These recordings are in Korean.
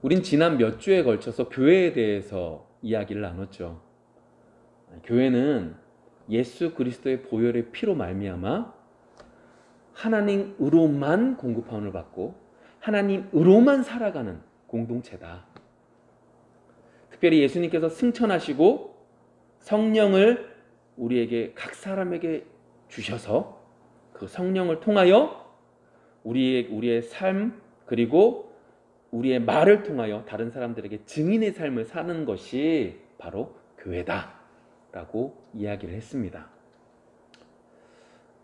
우린 지난 몇 주에 걸쳐서 교회에 대해서 이야기를 나눴죠. 교회는 예수 그리스도의 보혈의 피로 말미암아 하나님으로만 공급함을 받고 하나님으로만 살아가는 공동체다. 특별히 예수님께서 승천하시고 성령을 우리에게 각 사람에게 주셔서 그 성령을 통하여 우리의 삶 그리고 우리의 말을 통하여 다른 사람들에게 증인의 삶을 사는 것이 바로 교회다라고 이야기를 했습니다.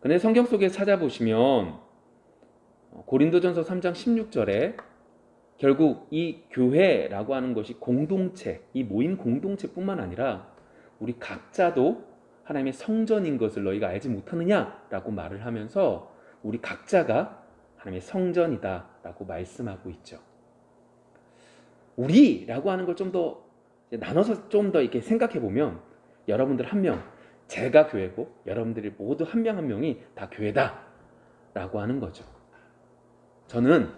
근데 성경 속에 찾아보시면 고린도전서 3장 16절에 결국 이 교회라고 하는 것이 공동체, 이 모임 공동체뿐만 아니라 우리 각자도 하나님의 성전인 것을 너희가 알지 못하느냐라고 말을 하면서 우리 각자가 하나님의 성전이다라고 말씀하고 있죠. 우리라고 하는 걸 좀 더 나눠서 좀 더 이렇게 생각해 보면 여러분들 한 명, 제가 교회고 여러분들이 모두 한 명 한 명이 다 교회다라고 하는 거죠. 저는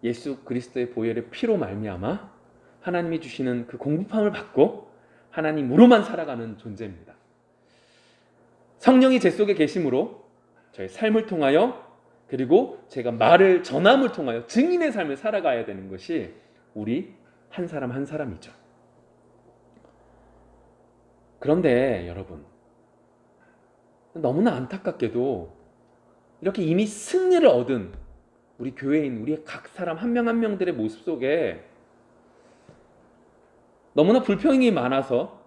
예수 그리스도의 보혈의 피로 말미암아 하나님이 주시는 그 공급함을 받고 하나님으로만 살아가는 존재입니다. 성령이 제 속에 계심으로 저의 삶을 통하여 그리고 제가 말을 전함을 통하여 증인의 삶을 살아가야 되는 것이 우리 한 사람 한 사람이죠. 그런데 여러분, 너무나 안타깝게도 이렇게 이미 승리를 얻은 우리 교회인 우리의 각 사람 한 명 한 명들의 모습 속에 너무나 불평이 많아서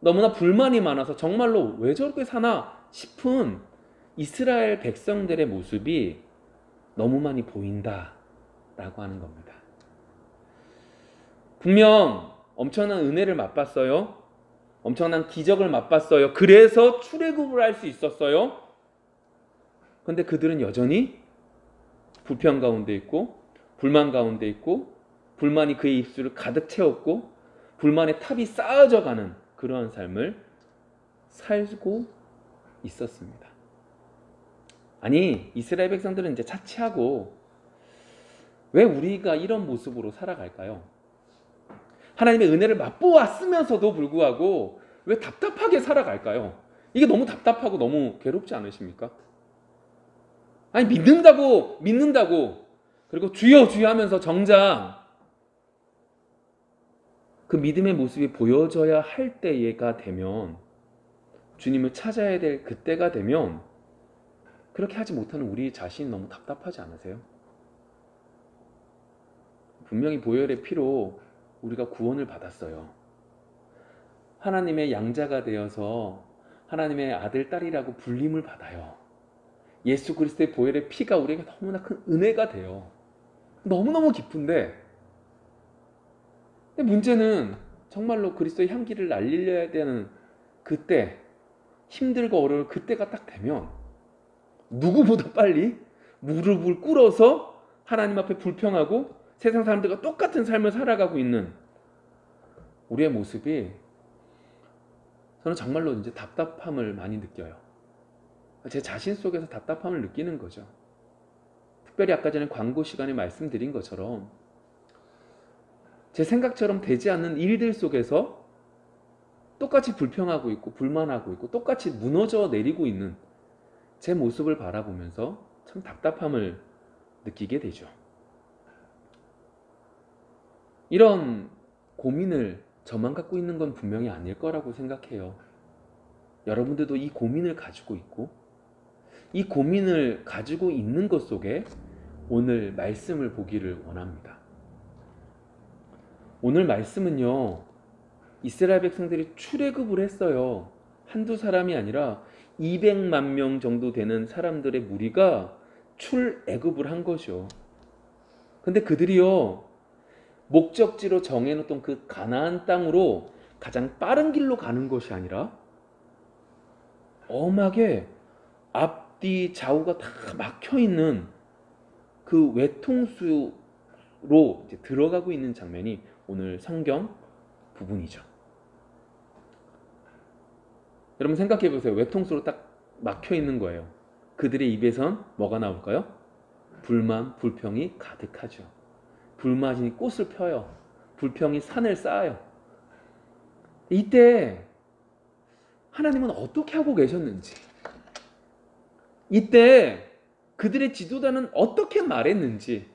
너무나 불만이 많아서 정말로 왜 저렇게 사나 싶은 이스라엘 백성들의 모습이 너무 많이 보인다라고 하는 겁니다. 분명 엄청난 은혜를 맛봤어요. 엄청난 기적을 맛봤어요. 그래서 출애굽을 할 수 있었어요. 그런데 그들은 여전히 불평 가운데 있고 불만 가운데 있고 불만이 그의 입술을 가득 채웠고 불만의 탑이 쌓여져 가는 그러한 삶을 살고 있었습니다. 아니, 이스라엘 백성들은 이제 자취하고 왜 우리가 이런 모습으로 살아갈까요? 하나님의 은혜를 맛보았으면서도 불구하고 왜 답답하게 살아갈까요? 이게 너무 답답하고 너무 괴롭지 않으십니까? 아니, 믿는다고 그리고 주여 주여 하면서 정작 그 믿음의 모습이 보여져야 할 때가 되면, 주님을 찾아야 될 그때가 되면 그렇게 하지 못하는 우리 자신이 너무 답답하지 않으세요? 분명히 보혈의 피로 우리가 구원을 받았어요. 하나님의 양자가 되어서 하나님의 아들, 딸이라고 불림을 받아요. 예수 그리스도의 보혈의 피가 우리에게 너무나 큰 은혜가 돼요. 너무너무 기쁜데, 근데 문제는 정말로 그리스도의 향기를 날리려야 되는 그때, 힘들고 어려울 그때가 딱 되면 누구보다 빨리 무릎을 꿇어서 하나님 앞에 불평하고 세상 사람들과 똑같은 삶을 살아가고 있는 우리의 모습이, 저는 정말로 이제 답답함을 많이 느껴요. 제 자신 속에서 답답함을 느끼는 거죠. 특별히 아까 전에 광고 시간에 말씀드린 것처럼 제 생각처럼 되지 않는 일들 속에서 똑같이 불평하고 있고 불만하고 있고 똑같이 무너져 내리고 있는 제 모습을 바라보면서 참 답답함을 느끼게 되죠. 이런 고민을 저만 갖고 있는 건 분명히 아닐 거라고 생각해요. 여러분들도 이 고민을 가지고 있고 이 고민을 가지고 있는 것 속에 오늘 말씀을 보기를 원합니다. 오늘 말씀은요, 이스라엘 백성들이 출애굽을 했어요. 한두 사람이 아니라 200만 명 정도 되는 사람들의 무리가 출애굽을 한 거죠. 근데 그들이요, 목적지로 정해놓던 그 가나안 땅으로 가장 빠른 길로 가는 것이 아니라 엄하게 앞뒤 좌우가 다 막혀있는 그 외통수로 이제 들어가고 있는 장면이 오늘 성경 부분이죠. 여러분 생각해 보세요. 외통수로 딱 막혀 있는 거예요. 그들의 입에선 뭐가 나올까요? 불만, 불평이 가득하죠. 불만이 꽃을 펴요. 불평이 산을 쌓아요. 이때 하나님은 어떻게 하고 계셨는지, 이때 그들의 지도자는 어떻게 말했는지,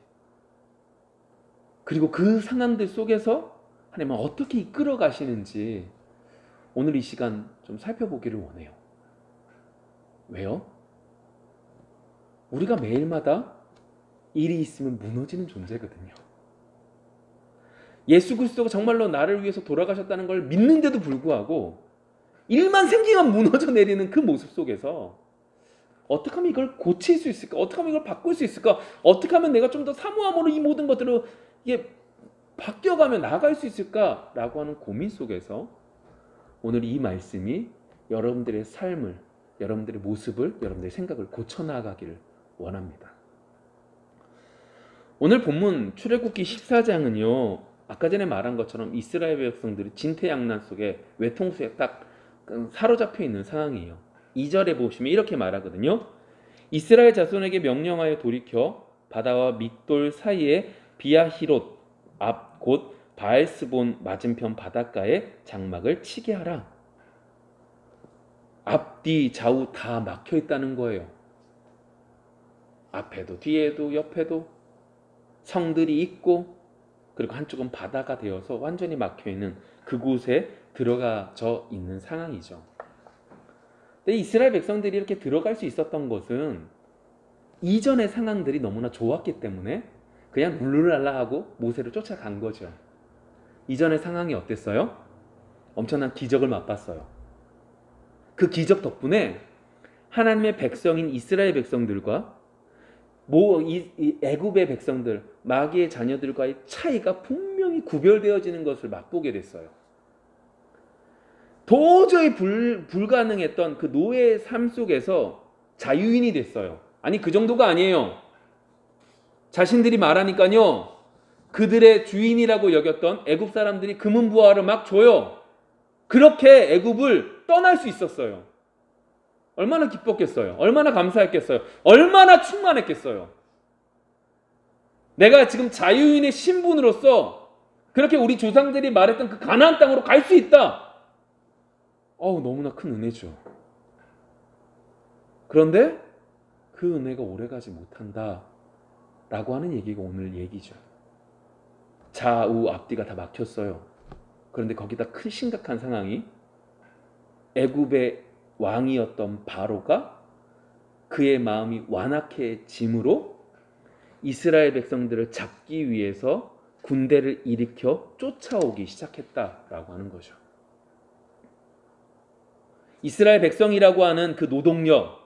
그리고 그 상황들 속에서 하나님은 어떻게 이끌어 가시는지 오늘 이 시간 좀 살펴보기를 원해요. 왜요? 우리가 매일마다 일이 있으면 무너지는 존재거든요. 예수 그리스도가 정말로 나를 위해서 돌아가셨다는 걸 믿는데도 불구하고 일만 생기면 무너져 내리는 그 모습 속에서 어떻게 하면 이걸 고칠 수 있을까? 어떻게 하면 이걸 바꿀 수 있을까? 어떻게 하면 내가 좀 더 사모함으로 이 모든 것들을 이게 바뀌어가며 나아갈 수 있을까라고 하는 고민 속에서 오늘 이 말씀이 여러분들의 삶을, 여러분들의 모습을, 여러분들의 생각을 고쳐나가기를 원합니다. 오늘 본문 출애굽기 14장은요, 아까 전에 말한 것처럼 이스라엘 백성들이 진퇴양난 속에 외통수에 딱 사로잡혀 있는 상황이에요. 2절에 보시면 이렇게 말하거든요. 이스라엘 자손에게 명령하여 돌이켜 바다와 밑돌 사이에 비아히롯 앞 곧 바알스본 맞은편 바닷가에 장막을 치게 하라. 앞뒤 좌우 다 막혀 있다는 거예요. 앞에도 뒤에도 옆에도 성들이 있고, 그리고 한쪽은 바다가 되어서 완전히 막혀 있는 그곳에 들어가져 있는 상황이죠. 근데 이스라엘 백성들이 이렇게 들어갈 수 있었던 것은 이전의 상황들이 너무나 좋았기 때문에 그냥 룰루랄라 하고 모세를 쫓아간 거죠. 이전의 상황이 어땠어요? 엄청난 기적을 맛봤어요. 그 기적 덕분에 하나님의 백성인 이스라엘 백성들과 이 애굽의 백성들, 마귀의 자녀들과의 차이가 분명히 구별되어지는 것을 맛보게 됐어요. 도저히 불가능했던 그 노예의 삶 속에서 자유인이 됐어요. 아니, 그 정도가 아니에요. 자신들이 말하니까요, 그들의 주인이라고 여겼던 애굽 사람들이 금은부화를 막 줘요. 그렇게 애굽을 떠날 수 있었어요. 얼마나 기뻤겠어요. 얼마나 감사했겠어요. 얼마나 충만했겠어요. 내가 지금 자유인의 신분으로서 그렇게 우리 조상들이 말했던 그 가나안 땅으로 갈 수 있다. 너무나 큰 은혜죠. 그런데 그 은혜가 오래가지 못한다 라고 하는 얘기가 오늘 얘기죠. 좌우 앞뒤가 다 막혔어요. 그런데 거기다 큰 심각한 상황이, 애굽의 왕이었던 바로가 그의 마음이 완악해짐으로 이스라엘 백성들을 잡기 위해서 군대를 일으켜 쫓아오기 시작했다라고 하는 거죠. 이스라엘 백성이라고 하는 그 노동력,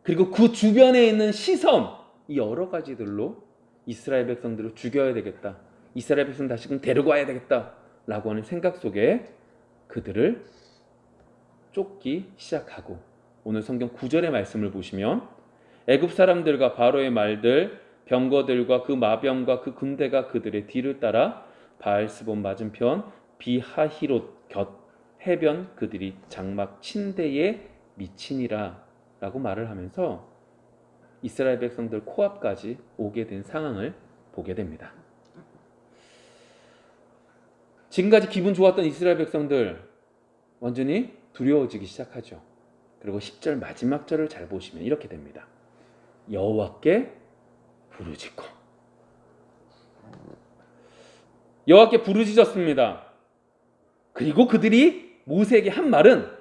그리고 그 주변에 있는 시선, 이 여러 가지들로 이스라엘 백성들을 죽여야 되겠다, 이스라엘 백성 다시금 데리고 와야 되겠다 라고 하는 생각 속에 그들을 쫓기 시작하고, 오늘 성경 9절의 말씀을 보시면 애굽 사람들과 바로의 말들, 병거들과 그 마병과 그 군대가 그들의 뒤를 따라 바알스본 맞은편 비하히롯 곁 해변 그들이 장막 침대에 미치니라 라고 말을 하면서 이스라엘 백성들 코앞까지 오게 된 상황을 보게 됩니다. 지금까지 기분 좋았던 이스라엘 백성들 완전히 두려워지기 시작하죠. 그리고 10절 마지막 절을 잘 보시면 이렇게 됩니다. 여호와께 부르짖고, 여호와께 부르짖었습니다. 그리고 그들이 모세에게 한 말은,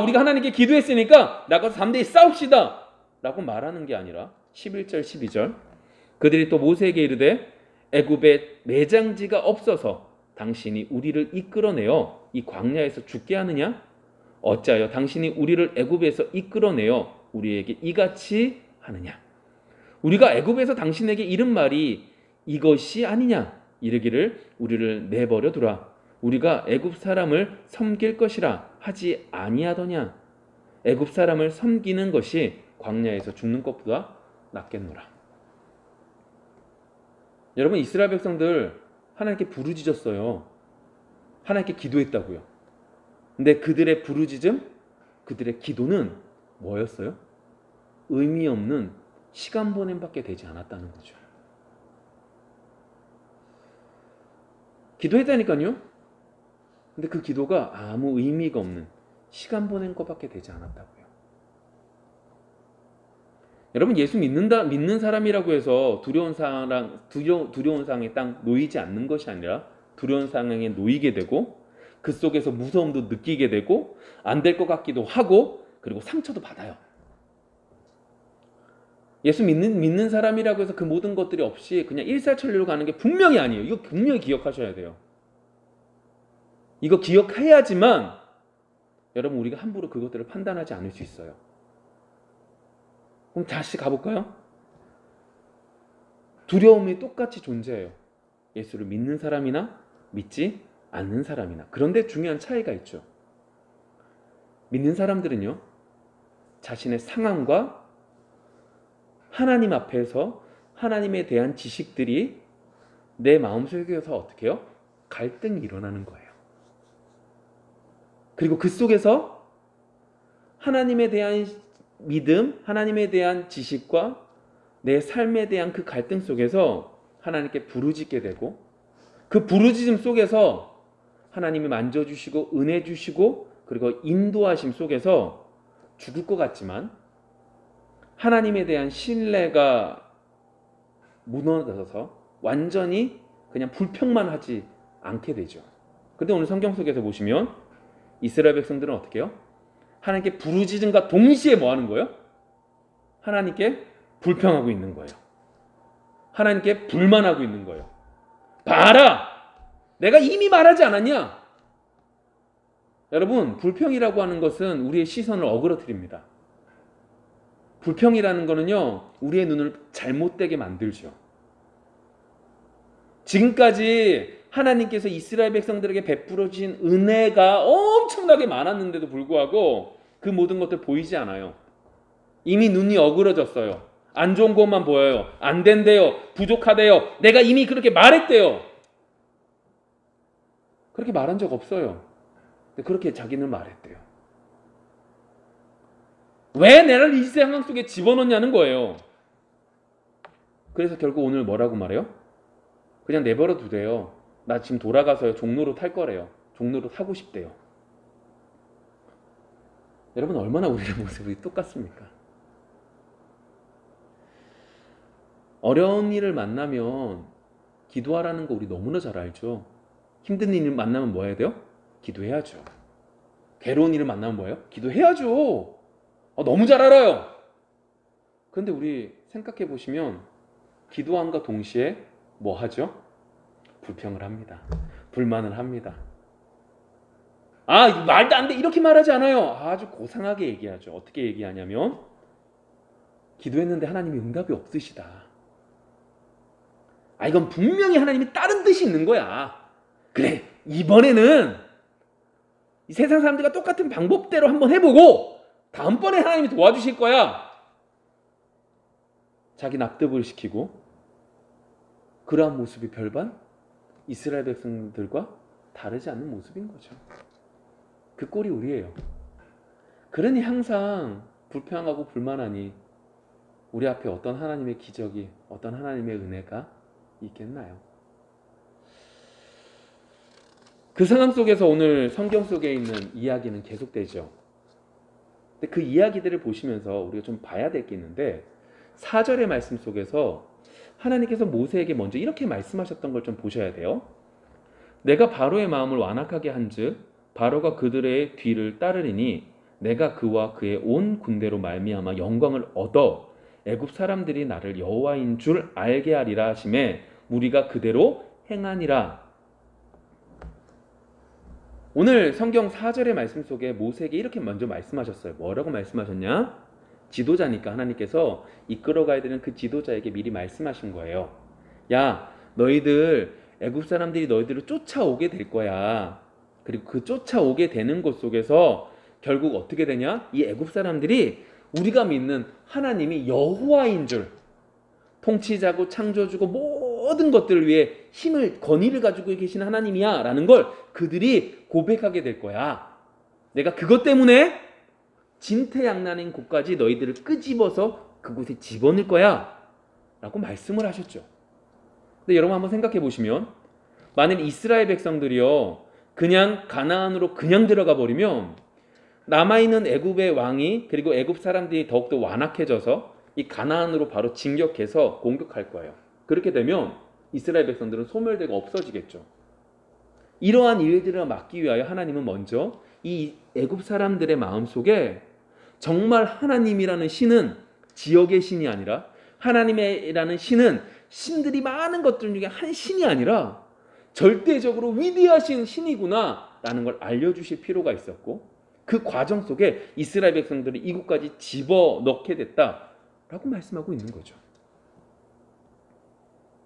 우리가 하나님께 기도했으니까 나가서 담대히 싸웁시다 라고 말하는 게 아니라 11절 12절 그들이 또 모세에게 이르되 애굽에 매장지가 없어서 당신이 우리를 이끌어내어 이 광야에서 죽게 하느냐? 어찌하여 당신이 우리를 애굽에서 이끌어내어 우리에게 이같이 하느냐? 우리가 애굽에서 당신에게 이른 말이 이것이 아니냐? 이르기를 우리를 내버려 두라. 우리가 애굽 사람을 섬길 것이라 하지 아니하더냐? 애굽 사람을 섬기는 것이 광야에서 죽는 것보다 낫겠노라. 여러분, 이스라엘 백성들 하나님께 부르짖었어요. 하나님께 기도했다고요. 근데 그들의 부르짖음, 그들의 기도는 뭐였어요? 의미 없는 시간 보냄밖에 되지 않았다는 거죠. 기도했다니까요. 근데 그 기도가 아무 의미가 없는 시간 보낸 것밖에 되지 않았다고요. 여러분, 예수 믿는 사람이라고 해서 두려운 상황에 딱 놓이지 않는 것이 아니라 두려운 상황에 놓이게 되고 그 속에서 무서움도 느끼게 되고 안 될 것 같기도 하고 그리고 상처도 받아요. 예수 믿는 사람이라고 해서 그 모든 것들이 없이 그냥 일사천리로 가는 게 분명히 아니에요. 이거 분명히 기억하셔야 돼요. 이거 기억해야지만 여러분, 우리가 함부로 그것들을 판단하지 않을 수 있어요. 그럼 다시 가볼까요? 두려움이 똑같이 존재해요. 예수를 믿는 사람이나 믿지 않는 사람이나. 그런데 중요한 차이가 있죠. 믿는 사람들은요, 자신의 상황과 하나님 앞에서 하나님에 대한 지식들이 내 마음속에서 어떻게 해요? 갈등이 일어나는 거예요. 그리고 그 속에서 하나님에 대한 믿음, 하나님에 대한 지식과 내 삶에 대한 그 갈등 속에서 하나님께 부르짖게 되고 그 부르짖음 속에서 하나님이 만져주시고 은혜 주시고 그리고 인도하심 속에서 죽을 것 같지만 하나님에 대한 신뢰가 무너져서 완전히 그냥 불평만 하지 않게 되죠. 근데 오늘 성경 속에서 보시면 이스라엘 백성들은 어떻게 해요? 하나님께 부르짖음과 동시에 뭐 하는 거예요? 하나님께 불평하고 있는 거예요. 하나님께 불만하고 있는 거예요. 봐라! 내가 이미 말하지 않았냐? 여러분, 불평이라고 하는 것은 우리의 시선을 어그러뜨립니다. 불평이라는 거는요, 우리의 눈을 잘못되게 만들죠. 지금까지 하나님께서 이스라엘 백성들에게 베풀어 주신 은혜가 엄청나게 많았는데도 불구하고 그 모든 것들 보이지 않아요. 이미 눈이 어그러졌어요. 안 좋은 것만 보여요. 안 된대요. 부족하대요. 내가 이미 그렇게 말했대요. 그렇게 말한 적 없어요. 근데 그렇게 자기는 말했대요. 왜 나를 이 상황 속에 집어넣냐는 거예요. 그래서 결국 오늘 뭐라고 말해요? 그냥 내버려 두대요. 나 지금 돌아가서요, 종로로 탈 거래요. 종로로 타고 싶대요. 여러분, 얼마나 우리의 모습이 똑같습니까? 어려운 일을 만나면 기도하라는 거 우리 너무나 잘 알죠. 힘든 일을 만나면 뭐 해야 돼요? 기도해야죠. 괴로운 일을 만나면 뭐예요? 기도해야죠. 너무 잘 알아요. 그런데 우리 생각해 보시면 기도함과 동시에 뭐 하죠? 불평을 합니다. 불만을 합니다. 말도 안 돼, 이렇게 말하지 않아요. 아주 고상하게 얘기하죠. 어떻게 얘기하냐면 기도했는데 하나님이 응답이 없으시다. 이건 분명히 하나님이 다른 뜻이 있는 거야. 그래, 이번에는 이 세상 사람들과 똑같은 방법대로 한번 해보고 다음번에 하나님이 도와주실 거야. 자기 납득을 시키고 그러한 모습이 별반 이스라엘 백성들과 다르지 않는 모습인 거죠. 그 꼴이 우리예요. 그러니 항상 불평하고 불만하니 우리 앞에 어떤 하나님의 기적이, 어떤 하나님의 은혜가 있겠나요? 그 상황 속에서 오늘 성경 속에 있는 이야기는 계속되죠. 근데 그 이야기들을 보시면서 우리가 좀 봐야 될 게 있는데 4절의 말씀 속에서 하나님께서 모세에게 먼저 이렇게 말씀하셨던 걸 좀 보셔야 돼요. 내가 바로의 마음을 완악하게 한즉 바로가 그들의 뒤를 따르리니 내가 그와 그의 온 군대로 말미암아 영광을 얻어 애굽 사람들이 나를 여호와인 줄 알게 하리라 하시매 무리가 그대로 행하니라. 오늘 성경 4절의 말씀 속에 모세에게 이렇게 먼저 말씀하셨어요. 뭐라고 말씀하셨냐? 지도자니까 하나님께서 이끌어가야 되는 그 지도자에게 미리 말씀하신 거예요. 야, 너희들 애굽 사람들이 너희들을 쫓아오게 될 거야. 그리고 그 쫓아오게 되는 곳 속에서 결국 어떻게 되냐? 이 애굽 사람들이 우리가 믿는 하나님이 여호와인 줄, 통치자고 창조주고 모든 것들을 위해 힘을, 권위를 가지고 계신 하나님이야 라는 걸 그들이 고백하게 될 거야. 내가 그것 때문에 진퇴양난인 곳까지 너희들을 끄집어서 그곳에 집어넣을 거야 라고 말씀을 하셨죠. 근데 여러분 한번 생각해 보시면 만일 이스라엘 백성들이요 그냥 가나안으로 그냥 들어가 버리면 남아있는 애굽의 왕이 그리고 애굽 사람들이 더욱더 완악해져서 이 가나안으로 바로 진격해서 공격할 거예요. 그렇게 되면 이스라엘 백성들은 소멸되고 없어지겠죠. 이러한 일들을 막기 위하여 하나님은 먼저 이 애굽 사람들의 마음속에 정말 하나님이라는 신은 지역의 신이 아니라 하나님이라는 신은 신들이 많은 것들 중에 한 신이 아니라 절대적으로 위대하신 신이구나 라는 걸 알려주실 필요가 있었고 그 과정 속에 이스라엘 백성들이 이곳까지 집어넣게 됐다라고 말씀하고 있는 거죠.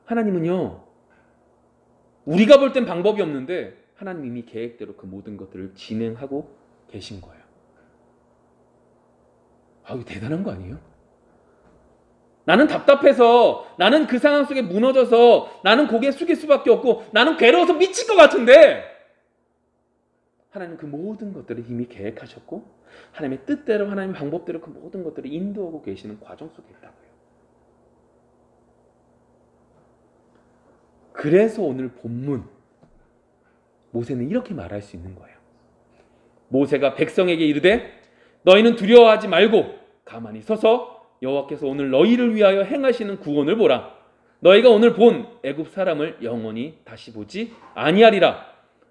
하나님은요 우리가 볼 땐 방법이 없는데 하나님 이미 계획대로 그 모든 것들을 진행하고 계신 거예요. 아유 대단한 거 아니에요? 나는 답답해서 나는 그 상황 속에 무너져서 나는 고개 숙일 수밖에 없고 나는 괴로워서 미칠 것 같은데 하나님은 그 모든 것들을 이미 계획하셨고 하나님의 뜻대로 하나님의 방법대로 그 모든 것들을 인도하고 계시는 과정 속에 있다고요. 그래서 오늘 본문 모세는 이렇게 말할 수 있는 거예요. 모세가 백성에게 이르되 너희는 두려워하지 말고 가만히 서서 여호와께서 오늘 너희를 위하여 행하시는 구원을 보라. 너희가 오늘 본 애굽 사람을 영원히 다시 보지 아니하리라.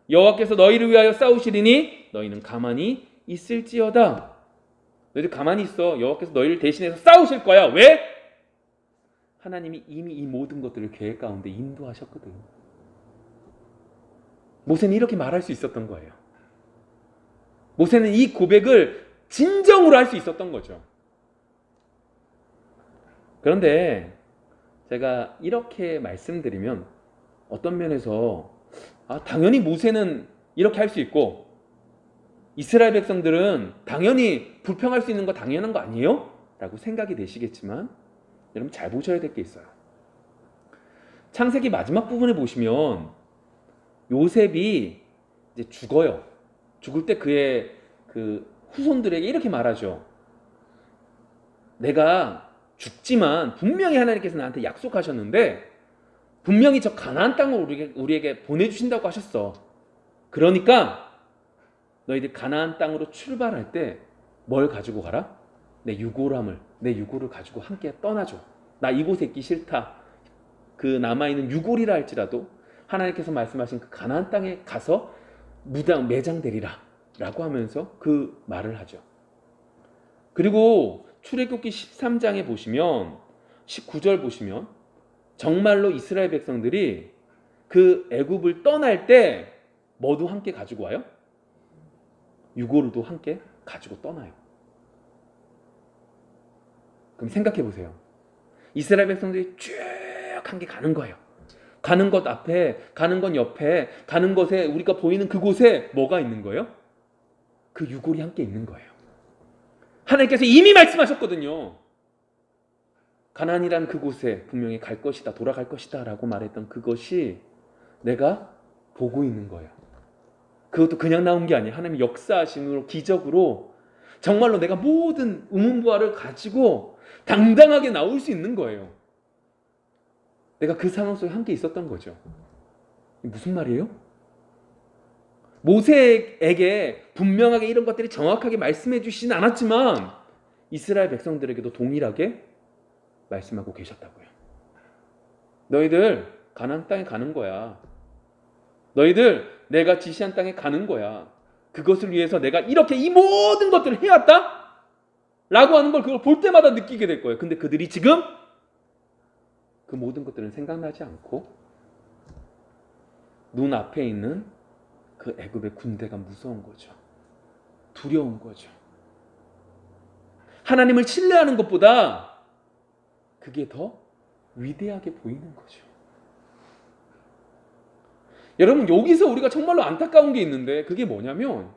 여호와께서 너희를 위하여 싸우시리니 너희는 가만히 있을지어다. 너희들 가만히 있어. 여호와께서 너희를 대신해서 싸우실 거야. 왜? 하나님이 이미 이 모든 것들을 계획 가운데 인도하셨거든. 모세는 이렇게 말할 수 있었던 거예요. 모세는 이 고백을 진정으로 할 수 있었던 거죠. 그런데 제가 이렇게 말씀드리면 어떤 면에서 당연히 모세는 이렇게 할 수 있고 이스라엘 백성들은 당연히 불평할 수 있는 거 당연한 거 아니에요? 라고 생각이 되시겠지만 여러분 잘 보셔야 될 게 있어요. 창세기 마지막 부분에 보시면 요셉이 이제 죽어요. 죽을 때 그의 그 후손들에게 이렇게 말하죠. 내가 죽지만 분명히 하나님께서 나한테 약속하셨는데 분명히 저 가나안 땅을 우리에게 보내주신다고 하셨어. 그러니까 너희들 가나안 땅으로 출발할 때 뭘 가지고 가라? 내 유골을 가지고 함께 떠나줘. 나 이곳에 있기 싫다. 그 남아있는 유골이라 할지라도 하나님께서 말씀하신 그 가나안 땅에 가서 매장되리라 라고 하면서 그 말을 하죠. 그리고 출애굽기 13장에 보시면 19절 보시면 정말로 이스라엘 백성들이 그 애굽을 떠날 때 뭐도 함께 가지고 와요? 유골도 함께 가지고 떠나요. 그럼 생각해 보세요. 이스라엘 백성들이 쭉 함께 가는 거예요. 가는 것 앞에, 가는 것 옆에, 가는 것에 우리가 보이는 그곳에 뭐가 있는 거예요? 그 유골이 함께 있는 거예요. 하나님께서 이미 말씀하셨거든요. 가나안이란 그곳에 분명히 갈 것이다, 돌아갈 것이다 라고 말했던 그것이 내가 보고 있는 거예요. 그것도 그냥 나온 게 아니에요. 하나님의 역사하심으로 기적으로 정말로 내가 모든 우문부화를 가지고 당당하게 나올 수 있는 거예요. 내가 그 상황 속에 함께 있었던 거죠. 무슨 말이에요? 모세에게 분명하게 이런 것들이 정확하게 말씀해 주시진 않았지만 이스라엘 백성들에게도 동일하게 말씀하고 계셨다고요. 너희들 가나안 땅에 가는 거야. 너희들 내가 지시한 땅에 가는 거야. 그것을 위해서 내가 이렇게 이 모든 것들을 해왔다? 라고 하는 걸 그걸 볼 때마다 느끼게 될 거예요. 근데 그들이 지금 그 모든 것들은 생각나지 않고 눈앞에 있는 그 애굽의 군대가 무서운 거죠. 두려운 거죠. 하나님을 신뢰하는 것보다 그게 더 위대하게 보이는 거죠. 여러분 여기서 우리가 정말로 안타까운 게 있는데 그게 뭐냐면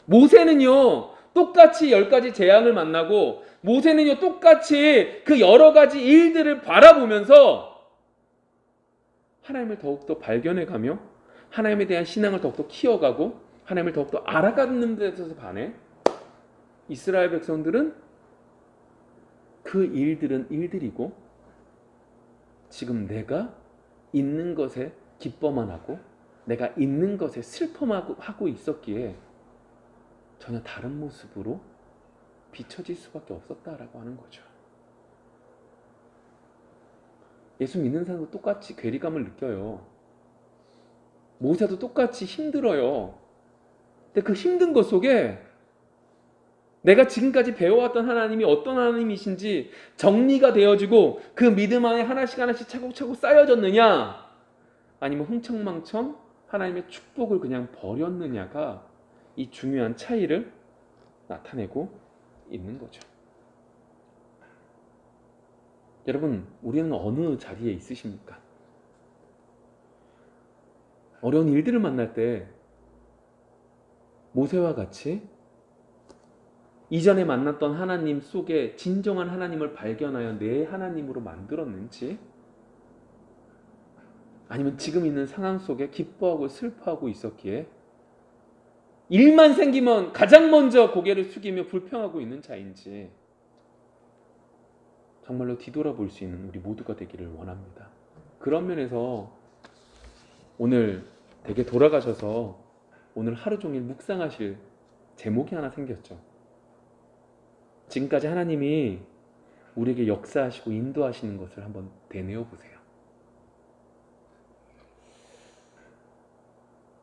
모세는요 똑같이 10가지 재앙을 만나고 모세는요 똑같이 그 여러 가지 일들을 바라보면서 하나님을 더욱더 발견해가며 하나님에 대한 신앙을 더욱더 키워가고 하나님을 더욱더 알아가는 데서 반해 이스라엘 백성들은 그 일들은 일들이고 지금 내가 있는 것에 기뻐만 하고 내가 있는 것에 슬퍼만 하고 있었기에 전혀 다른 모습으로 비춰질 수밖에 없었다라고 하는 거죠. 예수 믿는 사람도 똑같이 괴리감을 느껴요. 모세도 똑같이 힘들어요. 근데 그 힘든 것 속에 내가 지금까지 배워왔던 하나님이 어떤 하나님이신지 정리가 되어지고 그 믿음 안에 하나씩 하나씩 차곡차곡 쌓여졌느냐, 아니면 흥청망청 하나님의 축복을 그냥 버렸느냐가 이 중요한 차이를 나타내고 있는 거죠. 여러분, 우리는 어느 자리에 있으십니까? 어려운 일들을 만날 때 모세와 같이 이전에 만났던 하나님 속에 진정한 하나님을 발견하여 내 하나님으로 만들었는지, 아니면 지금 있는 상황 속에 기뻐하고 슬퍼하고 있었기에 일만 생기면 가장 먼저 고개를 숙이며 불평하고 있는 자인지 정말로 뒤돌아볼 수 있는 우리 모두가 되기를 원합니다. 그런 면에서 오늘 댁에 돌아가셔서 오늘 하루 종일 묵상하실 제목이 하나 생겼죠. 지금까지 하나님이 우리에게 역사하시고 인도하시는 것을 한번 되뇌어 보세요.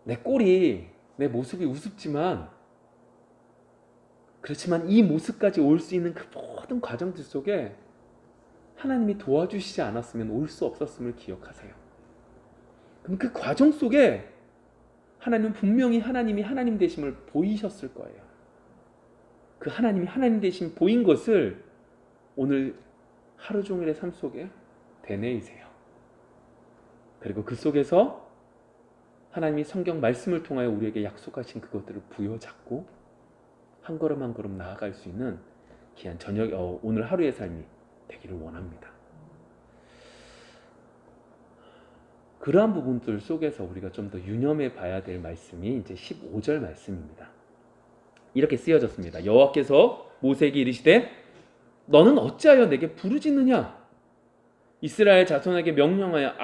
내 꼴이, 내 모습이 우습지만, 그렇지만 이 모습까지 올 수 있는 그 모든 과정들 속에 하나님이 도와주시지 않았으면 올 수 없었음을 기억하세요. 그럼 그 과정 속에 하나님은 분명히 하나님이 하나님 되심을 보이셨을 거예요. 그 하나님이 하나님 되심 보인 것을 오늘 하루 종일의 삶 속에 되뇌이세요. 그리고 그 속에서 하나님이 성경 말씀을 통하여 우리에게 약속하신 그것들을 부여잡고 한 걸음 한 걸음 나아갈 수 있는 귀한 오늘 하루의 삶이 되기를 원합니다. 그러한 부분들 속에서 우리가 좀 더 유념해 봐야 될 말씀이 이제 15절 말씀입니다. 이렇게 쓰여졌습니다. 여호와께서 모세에게 이르시되 너는 어찌하여 내게 부르짖느냐? 이스라엘 자손에게 명령하여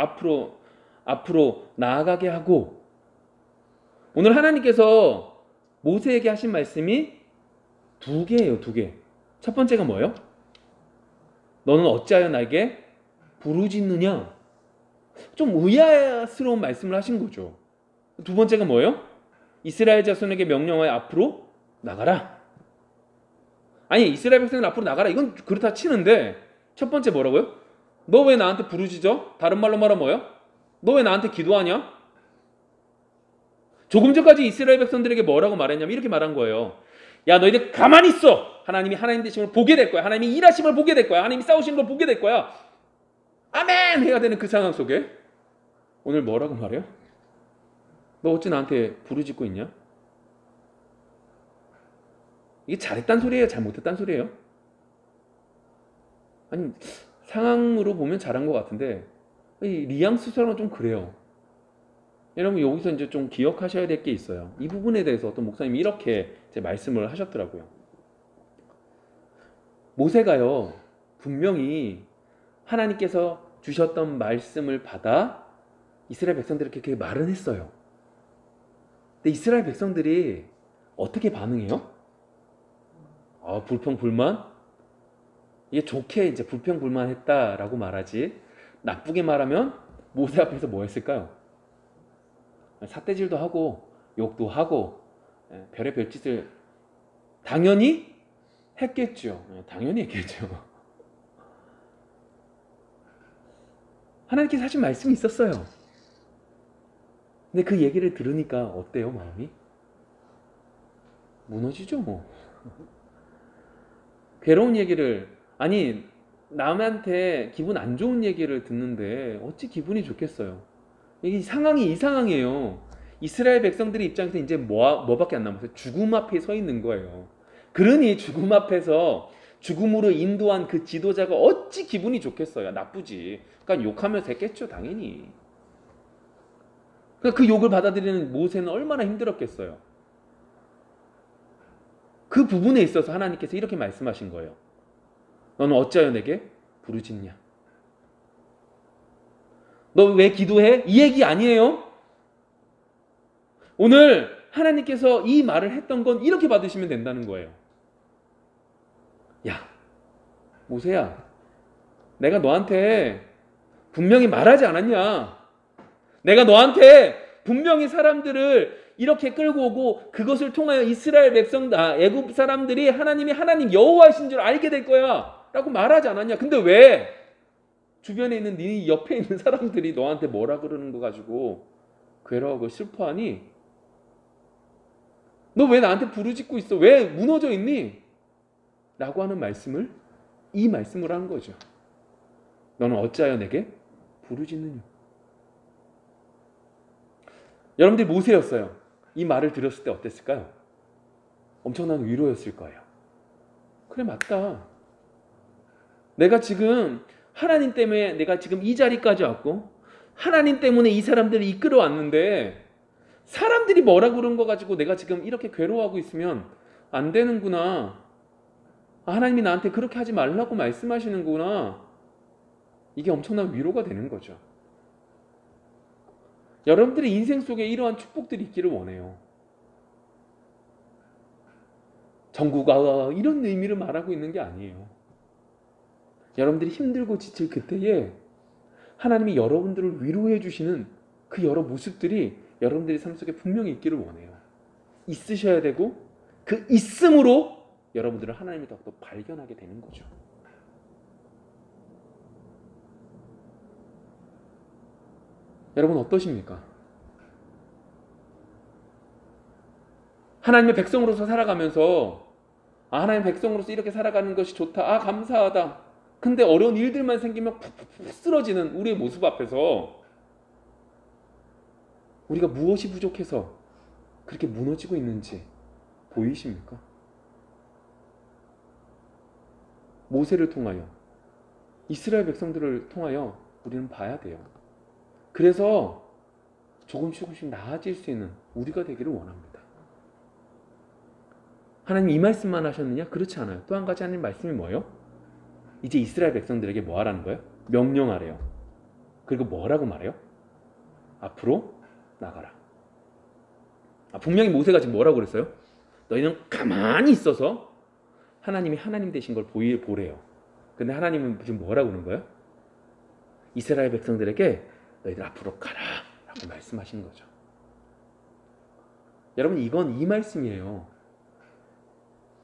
앞으로 나아가게 하고. 오늘 하나님께서 모세에게 하신 말씀이 두 개예요. 두 개. 첫 번째가 뭐예요? 너는 어찌하여 나에게 부르짖느냐? 좀 의아스러운 말씀을 하신 거죠. 두 번째가 뭐예요? 이스라엘 자손에게 명령하여 앞으로 나가라. 아니, 이스라엘 백성들 앞으로 나가라, 이건 그렇다 치는데 첫 번째 뭐라고요? 너 왜 나한테 부르짖어? 다른 말로 말하면 뭐예요? 너 왜 나한테 기도하냐? 조금 전까지 이스라엘 백성들에게 뭐라고 말했냐면 이렇게 말한 거예요. 야, 너희들 가만히 있어. 하나님이 하나님 되심을 보게 될 거야. 하나님이 일하심을 보게 될 거야. 하나님이 싸우시는 걸 보게 될 거야. 아멘! 해야 되는 그 상황 속에 오늘 뭐라고 말해요? 너 어찌 나한테 부르짖고 있냐? 이게 잘했단 소리예요? 잘못했단 소리예요? 아니, 상황으로 보면 잘한 것 같은데 이 뉘앙스처럼 좀 그래요. 여러분, 여기서 이제 좀 기억하셔야 될 게 있어요. 이 부분에 대해서 어떤 목사님이 이렇게 제 말씀을 하셨더라고요. 모세가요, 분명히 하나님께서 주셨던 말씀을 받아 이스라엘 백성들에게 그렇게 말은 했어요. 근데 이스라엘 백성들이 어떻게 반응해요? 불평 불만? 이게 좋게 이제 불평 불만했다라고 말하지, 나쁘게 말하면 모세 앞에서 뭐 했을까요? 삿대질도 하고 욕도 하고 별의별 짓을 당연히 했겠죠. 당연히 했겠죠. 하나님께서 하신 말씀이 있었어요. 근데 그 얘기를 들으니까 어때요, 마음이? 무너지죠, 뭐. 괴로운 얘기를, 아니, 남한테 기분 안 좋은 얘기를 듣는데 어찌 기분이 좋겠어요. 이 상황이 이 상황이에요. 이스라엘 백성들의 입장에서 이제 뭐밖에 안 남았어요? 죽음 앞에 서 있는 거예요. 그러니 죽음 앞에서 죽음으로 인도한 그 지도자가 어찌 기분이 좋겠어요? 나쁘지. 그러니까 욕하면서 했겠죠, 당연히. 그러니까 그 욕을 받아들이는 모세는 얼마나 힘들었겠어요. 그 부분에 있어서 하나님께서 이렇게 말씀하신 거예요. 너는 어찌하여 내게 부르짖냐? 너 왜 기도해? 이 얘기 아니에요. 오늘 하나님께서 이 말을 했던 건 이렇게 받으시면 된다는 거예요. 야, 모세야, 내가 너한테 분명히 말하지 않았냐? 내가 너한테 분명히 사람들을 이렇게 끌고 오고 그것을 통하여 이스라엘 백성, 애굽 사람들이 하나님이 하나님 여호와이신 줄 알게 될 거야 라고 말하지 않았냐? 근데 왜 주변에 있는 네 옆에 있는 사람들이 너한테 뭐라 그러는 거 가지고 괴로워하고 슬퍼하니? 너 왜 나한테 부르짖고 있어? 왜 무너져 있니? 라고 하는 말씀을 이 말씀을 한 거죠. 너는 어찌하여 내게 부르짖느냐? 여러분들이 모세였어요. 이 말을 들었을 때 어땠을까요? 엄청난 위로였을 거예요. 그래, 맞다. 내가 지금 하나님 때문에 내가 지금 이 자리까지 왔고 하나님 때문에 이 사람들을 이끌어 왔는데 사람들이 뭐라 그런 거 가지고 내가 지금 이렇게 괴로워하고 있으면 안 되는구나. 하나님이 나한테 그렇게 하지 말라고 말씀하시는구나. 이게 엄청난 위로가 되는 거죠. 여러분들의 인생 속에 이러한 축복들이 있기를 원해요. 전구가 이런 의미를 말하고 있는 게 아니에요. 여러분들이 힘들고 지칠 그때에 하나님이 여러분들을 위로해 주시는 그 여러 모습들이 여러분들의 삶 속에 분명히 있기를 원해요. 있으셔야 되고 그 있음으로 여러분들은 하나님을 더 발견하게 되는 거죠. 여러분 어떠십니까? 하나님의 백성으로서 살아가면서 하나님의 백성으로서 이렇게 살아가는 것이 좋다. 감사하다. 근데 어려운 일들만 생기면 푹푹 쓰러지는 우리의 모습 앞에서 우리가 무엇이 부족해서 그렇게 무너지고 있는지 보이십니까? 모세를 통하여 이스라엘 백성들을 통하여 우리는 봐야 돼요. 그래서 조금씩 나아질 수 있는 우리가 되기를 원합니다. 하나님 이 말씀만 하셨느냐? 그렇지 않아요. 또 한 가지 하나님 말씀이 뭐예요? 이제 이스라엘 백성들에게 뭐 하라는 거예요? 명령하래요. 그리고 뭐라고 말해요? 앞으로 나가라. 분명히 모세가 지금 뭐라고 그랬어요? 너희는 가만히 있어서 하나님이 하나님 되신 걸 보래요. 근데 하나님은 지금 뭐라고 그러는 거예요? 이스라엘 백성들에게 너희들 앞으로 가라 라고 말씀하시는 거죠. 여러분 이건 이 말씀이에요.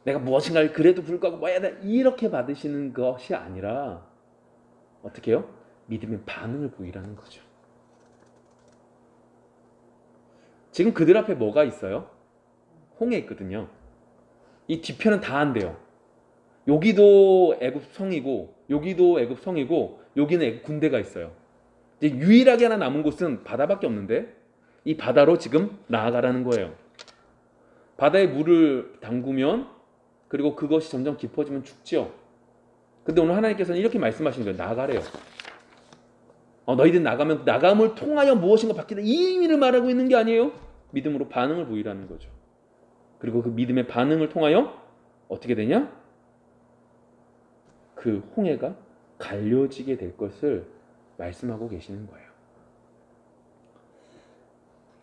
내가 무엇인가를 그래도 불구하고 뭐 해야 돼 이렇게 받으시는 것이 아니라 어떻게 해요? 믿음의 반응을 보이라는 거죠. 지금 그들 앞에 뭐가 있어요? 홍해 있거든요. 이 뒤편은 다 안 돼요. 여기도 애굽 성이고 여기도 애굽 성이고 여기는 애굽 군대가 있어요. 이제 유일하게 하나 남은 곳은 바다밖에 없는데 이 바다로 지금 나아가라는 거예요. 바다에 물을 담그면 그리고 그것이 점점 깊어지면 죽죠. 근데 오늘 하나님께서는 이렇게 말씀하시는 거예요. 나가래요. 너희들 나가면 나감을 통하여 무엇인가 받게 돼. 이 의미를 말하고 있는 게 아니에요. 믿음으로 반응을 보이라는 거죠. 그리고 그 믿음의 반응을 통하여 어떻게 되냐? 그 홍해가 갈려지게 될 것을 말씀하고 계시는 거예요.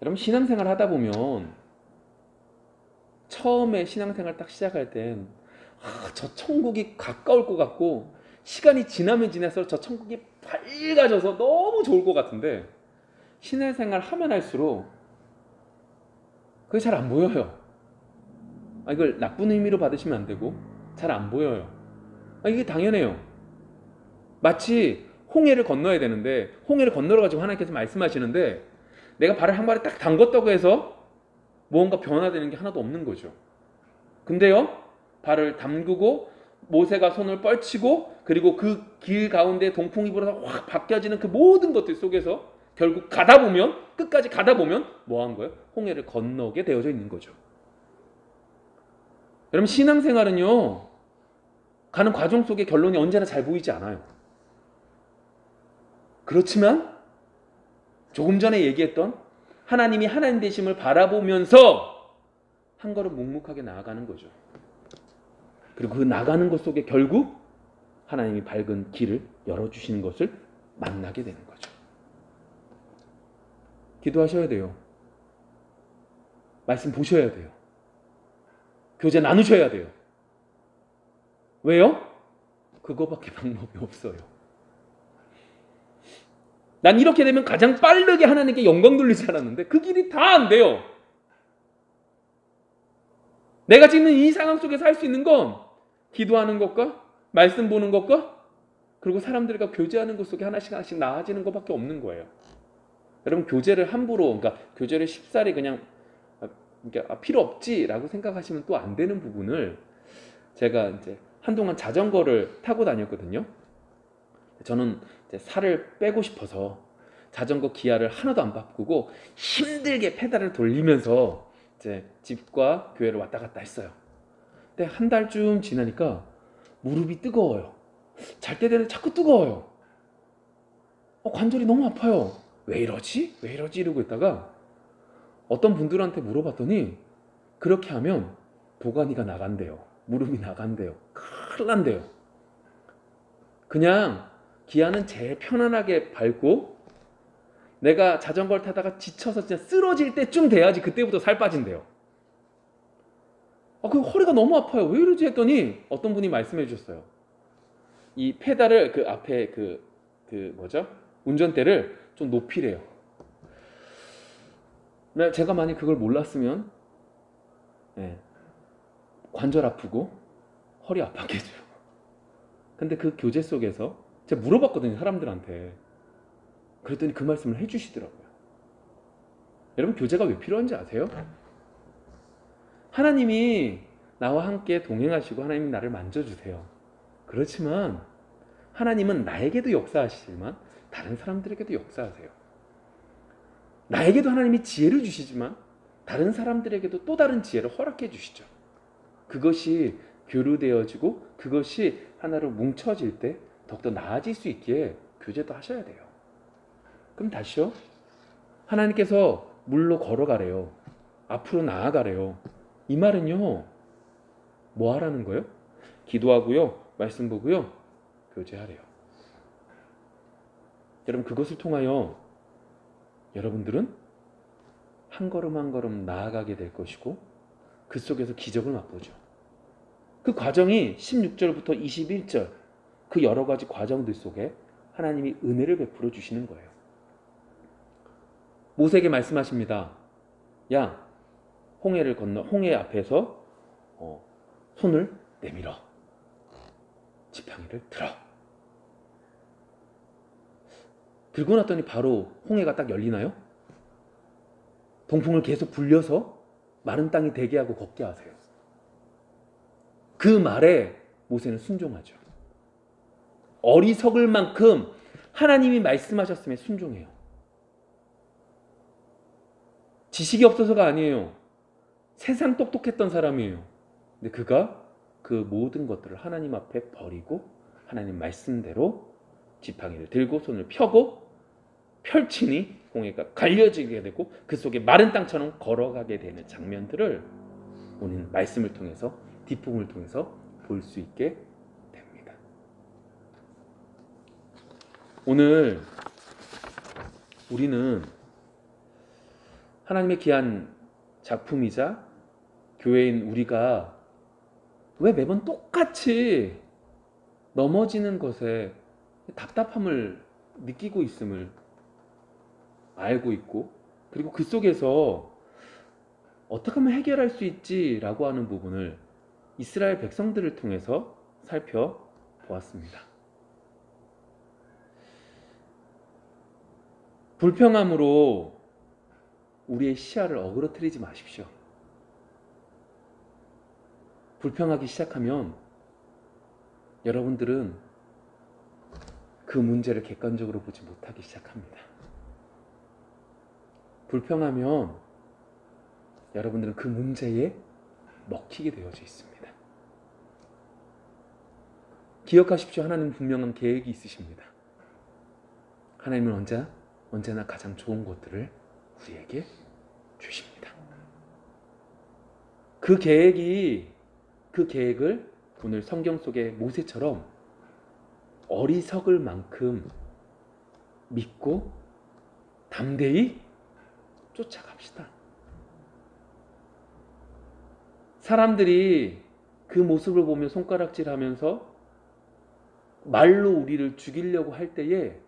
여러분 신앙생활 하다 보면 처음에 신앙생활 딱 시작할 땐 저 천국이 가까울 것 같고 시간이 지나면 지날수록 저 천국이 밝아져서 너무 좋을 것 같은데 신앙생활 하면 할수록 그게 잘 안 보여요. 이걸 나쁜 의미로 받으시면 안 되고 잘 안 보여요. 이게 당연해요. 마치 홍해를 건너야 되는데 홍해를 건너가지고 하나님께서 말씀하시는데 내가 발을 한 발에 딱 담궜다고 해서 무언가 변화되는 게 하나도 없는 거죠. 근데요 발을 담그고 모세가 손을 뻘치고 그리고 그 길 가운데 동풍이 불어서 확 바뀌어지는 그 모든 것들 속에서 결국 가다 보면 끝까지 가다 보면 뭐 한 거예요? 홍해를 건너게 되어져 있는 거죠. 여러분 신앙생활은요 가는 과정 속의 결론이 언제나 잘 보이지 않아요. 그렇지만 조금 전에 얘기했던 하나님이 하나님 되심을 바라보면서 한 걸음 묵묵하게 나아가는 거죠. 그리고 그 나가는 것 속에 결국 하나님이 밝은 길을 열어주시는 것을 만나게 되는 거죠. 기도하셔야 돼요. 말씀 보셔야 돼요. 교제 나누셔야 돼요. 왜요? 그거밖에 방법이 없어요. 난 이렇게 되면 가장 빠르게 하나님께 영광 돌릴 줄 알았는데 그 길이 다 안 돼요. 내가 지금 이 상황 속에서 할 수 있는 건 기도하는 것과 말씀 보는 것과 그리고 사람들과 교제하는 것 속에 하나씩 하나씩 나아지는 것밖에 없는 거예요. 여러분 교제를 함부로 그러니까 교제를 쉽사리 그냥 필요 없지라고 생각하시면 또 안 되는 부분을 제가 이제 한동안 자전거를 타고 다녔거든요. 저는 이제 살을 빼고 싶어서 자전거 기아를 하나도 안 바꾸고 힘들게 페달을 돌리면서 이제 집과 교회를 왔다 갔다 했어요. 근데 한 달쯤 지나니까 무릎이 뜨거워요. 잘 때 되는 자꾸 뜨거워요. 관절이 너무 아파요. 왜 이러지? 왜 이러지? 이러고 있다가 어떤 분들한테 물어봤더니 그렇게 하면 도가니가 나간대요. 무릎이 나간대요. 큰일 난대요. 그냥 기아는 제일 편안하게 밟고 내가 자전거를 타다가 지쳐서 진짜 쓰러질 때쯤 돼야지 그때부터 살 빠진대요. 그 허리가 너무 아파요. 왜 이러지? 했더니 어떤 분이 말씀해 주셨어요. 이 페달을 그 앞에 그 뭐죠? 운전대를 좀 높이래요. 제가 만약 그걸 몰랐으면 관절 아프고 허리 아팠겠죠. 근데 그 교제 속에서 제가 물어봤거든요. 사람들한테. 그랬더니 그 말씀을 해주시더라고요. 여러분 교제가 왜 필요한지 아세요? 하나님이 나와 함께 동행하시고 하나님이 나를 만져주세요. 그렇지만 하나님은 나에게도 역사하시지만 다른 사람들에게도 역사하세요. 나에게도 하나님이 지혜를 주시지만 다른 사람들에게도 또 다른 지혜를 허락해 주시죠. 그것이 교류되어지고 그것이 하나로 뭉쳐질 때 더욱더 나아질 수 있기에 교제도 하셔야 돼요. 그럼 다시요. 하나님께서 물로 걸어가래요. 앞으로 나아가래요. 이 말은요. 뭐 하라는 거예요? 기도하고요. 말씀 보고요. 교제하래요. 여러분 그것을 통하여 여러분들은 한 걸음 한 걸음 나아가게 될 것이고 그 속에서 기적을 맛보죠. 그 과정이 16절부터 21절 그 여러 가지 과정들 속에 하나님이 은혜를 베풀어 주시는 거예요. 모세에게 말씀하십니다. 야, 홍해를 건너 홍해 앞에서 손을 내밀어. 지팡이를 들어. 들고 났더니 바로 홍해가 딱 열리나요? 동풍을 계속 불려서 마른 땅이 되게 하고 걷게 하세요. 그 말에 모세는 순종하죠. 어리석을 만큼 하나님이 말씀하셨음에 순종해요. 지식이 없어서가 아니에요. 세상 똑똑했던 사람이에요. 근데 그가 그 모든 것들을 하나님 앞에 버리고 하나님 말씀대로 지팡이를 들고 손을 펴고 펼치니 홍해가 갈려지게 되고 그 속에 마른 땅처럼 걸어가게 되는 장면들을 오늘 말씀을 통해서 뒷부분을 통해서 볼 수 있게 됩니다. 오늘 우리는 하나님의 귀한 작품이자 교회인 우리가 왜 매번 똑같이 넘어지는 것에 답답함을 느끼고 있음을 알고 있고 그리고 그 속에서 어떻게 하면 해결할 수 있지라고 하는 부분을 이스라엘 백성들을 통해서 살펴보았습니다. 불평함으로 우리의 시야를 어그러뜨리지 마십시오. 불평하기 시작하면 여러분들은 그 문제를 객관적으로 보지 못하기 시작합니다. 불평하면 여러분들은 그 문제에 먹히게 되어져 있습니다. 기억하십시오. 하나님은 분명한 계획이 있으십니다. 하나님은 언제나 가장 좋은 것들을 우리에게 주십니다. 그 계획을 오늘 성경 속의 모세처럼 어리석을 만큼 믿고 담대히 쫓아갑시다. 사람들이 그 모습을 보며 손가락질하면서 말로 우리를 죽이려고 할 때에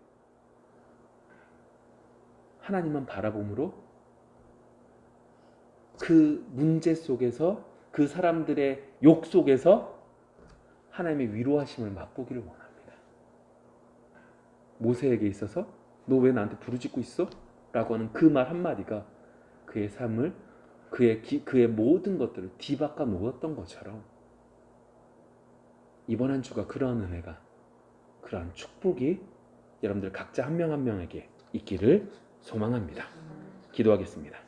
하나님만 바라봄으로 그 문제 속에서, 그 사람들의 욕 속에서 하나님의 위로하심을 맛보기를 원합니다. 모세에게 있어서 너 왜 나한테 부르짖고 있어? 라고 하는 그 말 한마디가 그의 삶을, 그의 모든 것들을 뒤바꿔 놓았던 것처럼 이번 한 주가 그러한 은혜가, 그러한 축복이 여러분들 각자 한 명 한 명에게 있기를 소망합니다. 기도하겠습니다.